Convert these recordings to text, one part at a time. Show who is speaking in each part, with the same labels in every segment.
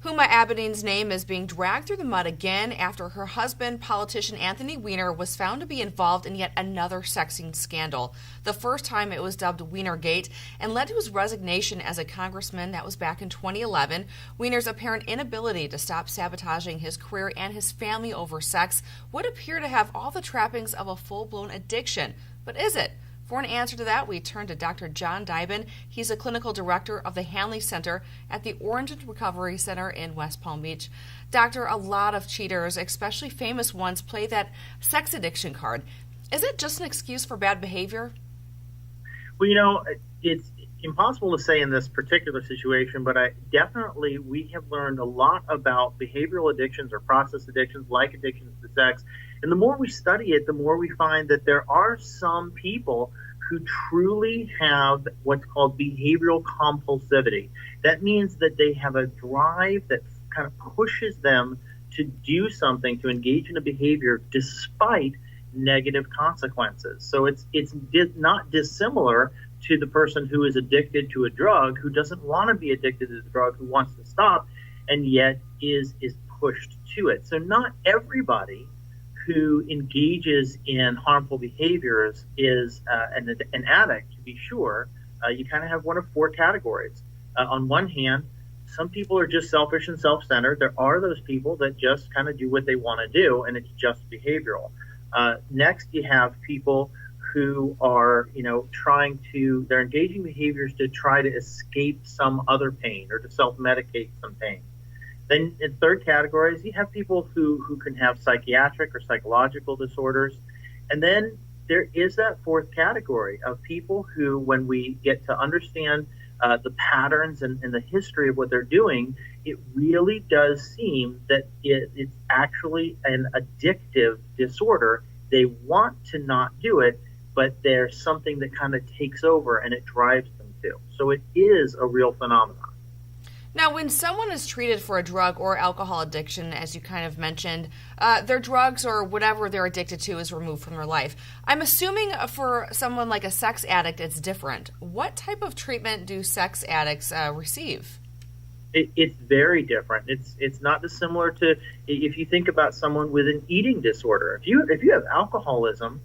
Speaker 1: Huma Abedin's name is being dragged through the mud again after her husband, politician Anthony Weiner, was found to be involved in yet another sexting scandal. The first time it was dubbed Weinergate and led to his resignation as a congressman. That was back in 2011. Weiner's apparent inability to stop sabotaging his career and his family over sex would appear to have all the trappings of a full-blown addiction. But is it? For an answer to that, we turn to Dr. John Dyben. He's a clinical director of the Hanley Center at the Orange Recovery Center in West Palm Beach. Doctor, a lot of cheaters, especially famous ones, play that sex addiction card. Is it just an excuse for bad behavior?
Speaker 2: Well, it's impossible to say in this particular situation, but we have learned a lot about behavioral addictions or process addictions like addictions to sex. And the more we study it, the more we find that there are some people who truly have what's called behavioral compulsivity. That means that they have a drive that kind of pushes them to do something, to engage in a behavior despite negative consequences. So it's not dissimilar to the person who is addicted to a drug, who doesn't want to be addicted to the drug, who wants to stop, and yet is pushed to it. So not everybody who engages in harmful behaviors is an addict, to be sure. You kind of have one of four categories. On one hand, some people are just selfish and self-centered. There are those people that just kind of do what they want to do, and it's just behavioral. Next, you have people who are, they're engaging behaviors to try to escape some other pain or to self-medicate some pain. Then in third categories, you have people who can have psychiatric or psychological disorders. And then there is that fourth category of people who, when we get to understand the patterns and the history of what they're doing, it really does seem that it's actually an addictive disorder. They want to not do it, but there's something that kind of takes over and it drives them to. So it is a real phenomenon.
Speaker 1: Now, when someone is treated for a drug or alcohol addiction, as you kind of mentioned, their drugs or whatever they're addicted to is removed from their life. I'm assuming for someone like a sex addict, it's different. What type of treatment do sex addicts receive?
Speaker 2: It's very different. It's not dissimilar to if you think about someone with an eating disorder. If you have alcoholism,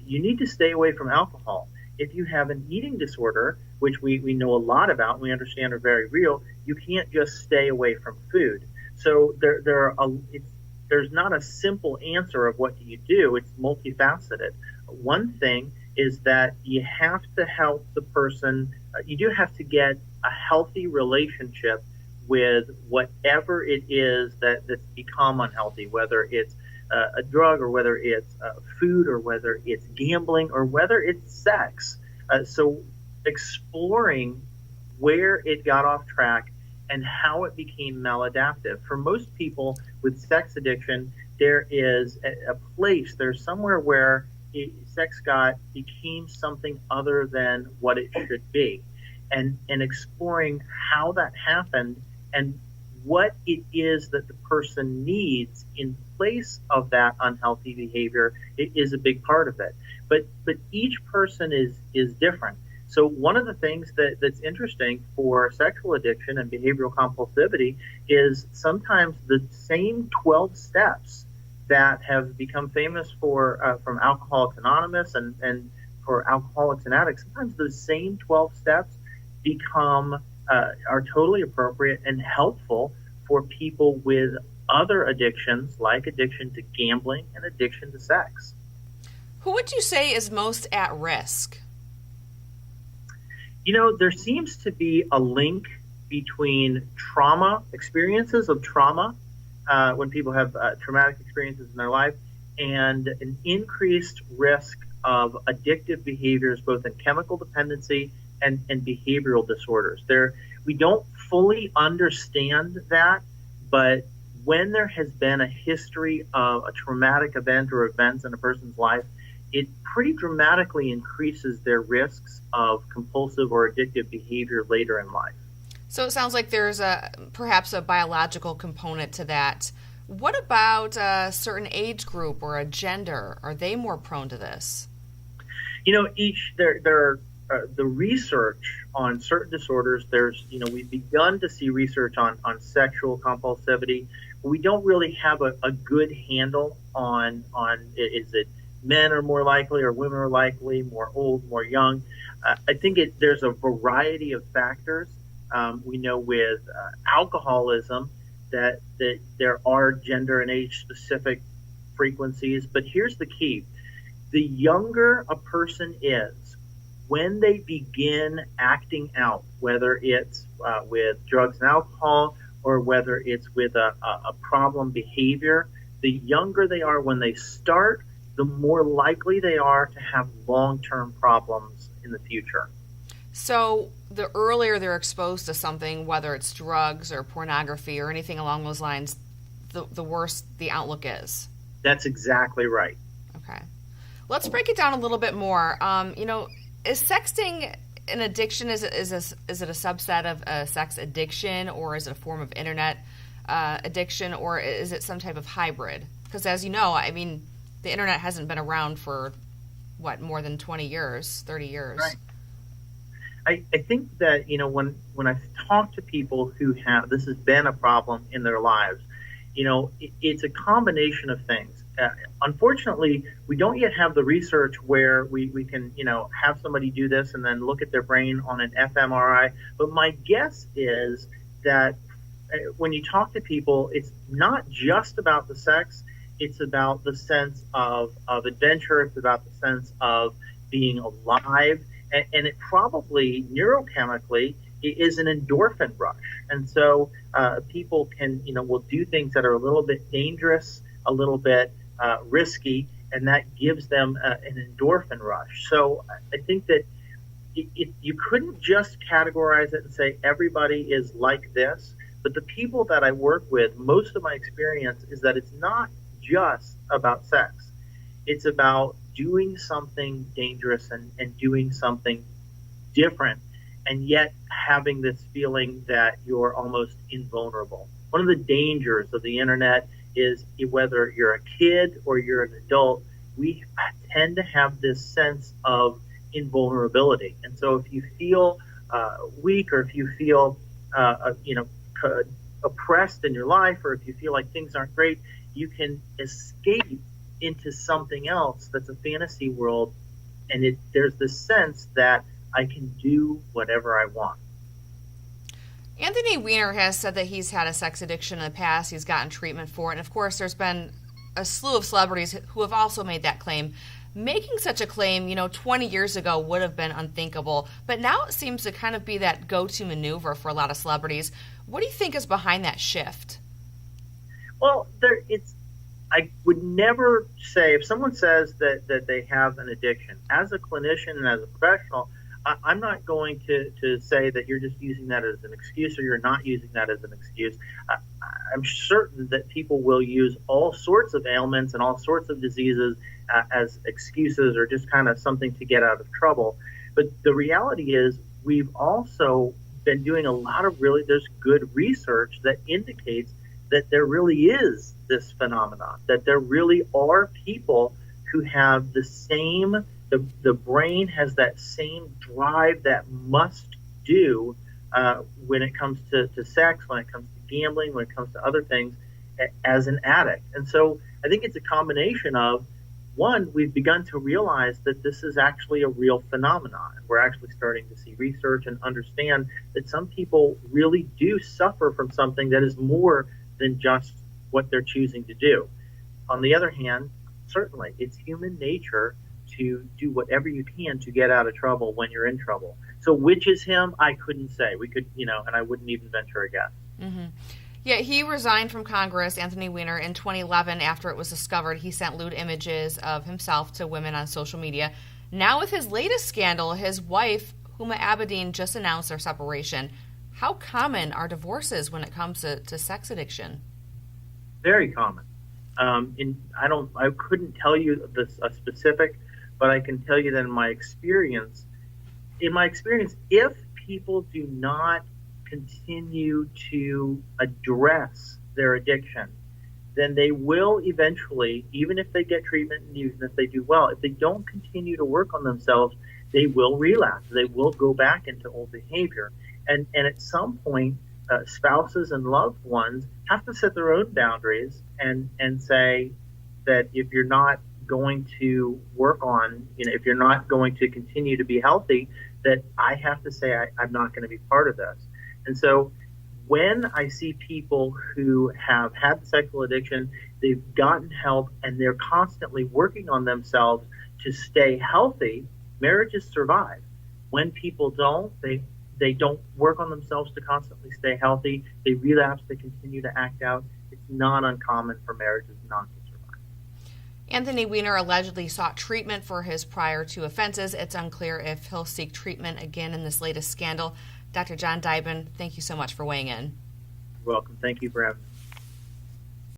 Speaker 2: you need to stay away from alcohol. If you have an eating disorder, which we know a lot about and we understand are very real, you can't just stay away from food. So there's not a simple answer of what do you do. It's multifaceted. One thing is that you have to help the person. You do have to get a healthy relationship with whatever it is that's become unhealthy, whether it's a drug or whether it's food or whether it's gambling or whether it's sex. So exploring where it got off track and how it became maladaptive. For most people with sex addiction, there is a place, there's somewhere where sex became something other than what it should be. And exploring how that happened and what it is that the person needs in place of that unhealthy behavior is a big part of it. But each person is different. So one of the things that's interesting for sexual addiction and behavioral compulsivity is sometimes the same 12 steps that have become famous from Alcoholics Anonymous and for alcoholics and addicts, sometimes those same 12 steps are totally appropriate and helpful for people with other addictions like addiction to gambling and addiction to sex.
Speaker 1: Who would you say is most at risk?
Speaker 2: There seems to be a link between experiences of trauma, when people have traumatic experiences in their life, and an increased risk of addictive behaviors, both in chemical dependency and behavioral disorders. We don't fully understand that, but when there has been a history of a traumatic event or events in a person's life, it pretty dramatically increases their risks of compulsive or addictive behavior later in life.
Speaker 1: So it sounds like there's perhaps a biological component to that. What about a certain age group or a gender? Are they more prone to this?
Speaker 2: There are the research on certain disorders, we've begun to see research on sexual compulsivity. But we don't really have a good handle on is it men are more likely or women are likely, more old, more young. I think there's a variety of factors. We know with alcoholism that there are gender and age specific frequencies, but here's the key. The younger a person is, when they begin acting out, whether it's with drugs and alcohol or whether it's with a problem behavior, the younger they are when they start, the more likely they are to have long-term problems in the future.
Speaker 1: So the earlier they're exposed to something, whether it's drugs or pornography or anything along those lines, the worse the outlook is.
Speaker 2: That's exactly right.
Speaker 1: Okay. Let's break it down a little bit more. Is sexting an addiction? Is it a subset of a sex addiction, or is it a form of internet addiction, or is it some type of hybrid? Because as you know, the internet hasn't been around for, more than 20 years, 30 years.
Speaker 2: Right. I think that, when I talk to people who this has been a problem in their lives, it's a combination of things. Unfortunately, we don't yet have the research where we can, have somebody do this and then look at their brain on an fMRI. But my guess is that when you talk to people, it's not just about the sex. It's about the sense of adventure. It's about the sense of being alive. And it probably neurochemically is an endorphin rush. And so people will do things that are a little bit dangerous, a little bit risky, and that gives them an endorphin rush. So I think that you couldn't just categorize it and say everybody is like this. But the people that I work with, most of my experience is that it's not just about sex. It's about doing something dangerous and doing something different, and yet having this feeling that you're almost invulnerable. One of the dangers of the internet is whether you're a kid or you're an adult, we tend to have this sense of invulnerability. And so if you feel weak, or if you feel oppressed in your life, or if you feel like things aren't great, you can escape into something else that's a fantasy world, and there's this sense that I can do whatever I want.
Speaker 1: Anthony Weiner has said that he's had a sex addiction in the past. He's gotten treatment for it. And of course, there's been a slew of celebrities who have also made that claim. Making such a claim, 20 years ago would have been unthinkable. But now it seems to kind of be that go-to maneuver for a lot of celebrities. What do you think is behind that shift?
Speaker 2: Well, I would never say, if someone says that they have an addiction, as a clinician and as a professional, I'm not going to say that you're just using that as an excuse or you're not using that as an excuse. I'm certain that people will use all sorts of ailments and all sorts of diseases as excuses or just kind of something to get out of trouble. But the reality is we've also been doing a lot of there's good research that indicates that there really is this phenomenon, that there really are people who have the same, the brain has that same drive, that must do when it comes to sex, when it comes to gambling, when it comes to other things, as an addict. And so I think it's a combination of, one, we've begun to realize that this is actually a real phenomenon. We're actually starting to see research and understand that some people really do suffer from something that is more than just what they're choosing to do. On the other hand, certainly it's human nature to do whatever you can to get out of trouble when you're in trouble. So which is him? I couldn't say. We could, and I wouldn't even venture a guess.
Speaker 1: Mm-hmm. Yeah, he resigned from Congress, Anthony Weiner, in 2011 after it was discovered he sent lewd images of himself to women on social media. Now with his latest scandal, his wife, Huma Abedin, just announced their separation. How common are divorces when it comes to sex addiction? Very common.
Speaker 2: I couldn't tell you a specific, but I can tell you that in my experience, if people do not continue to address their addiction, then they will eventually, even if they get treatment and even if they do well, if they don't continue to work on themselves, they will relapse. They will go back into old behavior. And at some point, spouses and loved ones have to set their own boundaries and say that if you're not going to work on, if you're not going to continue to be healthy, that I have to say I'm not going to be part of this. And so when I see people who have had the sexual addiction, they've gotten help, and they're constantly working on themselves to stay healthy, marriages survive. When people don't, they don't work on themselves to constantly stay healthy. They relapse, they continue to act out. It's not uncommon for marriages not to survive.
Speaker 1: Anthony Weiner allegedly sought treatment for his prior 2 offenses. It's unclear if he'll seek treatment again in this latest scandal. Dr. John Dyben, thank you so much for weighing in.
Speaker 2: You're welcome. Thank you for having me.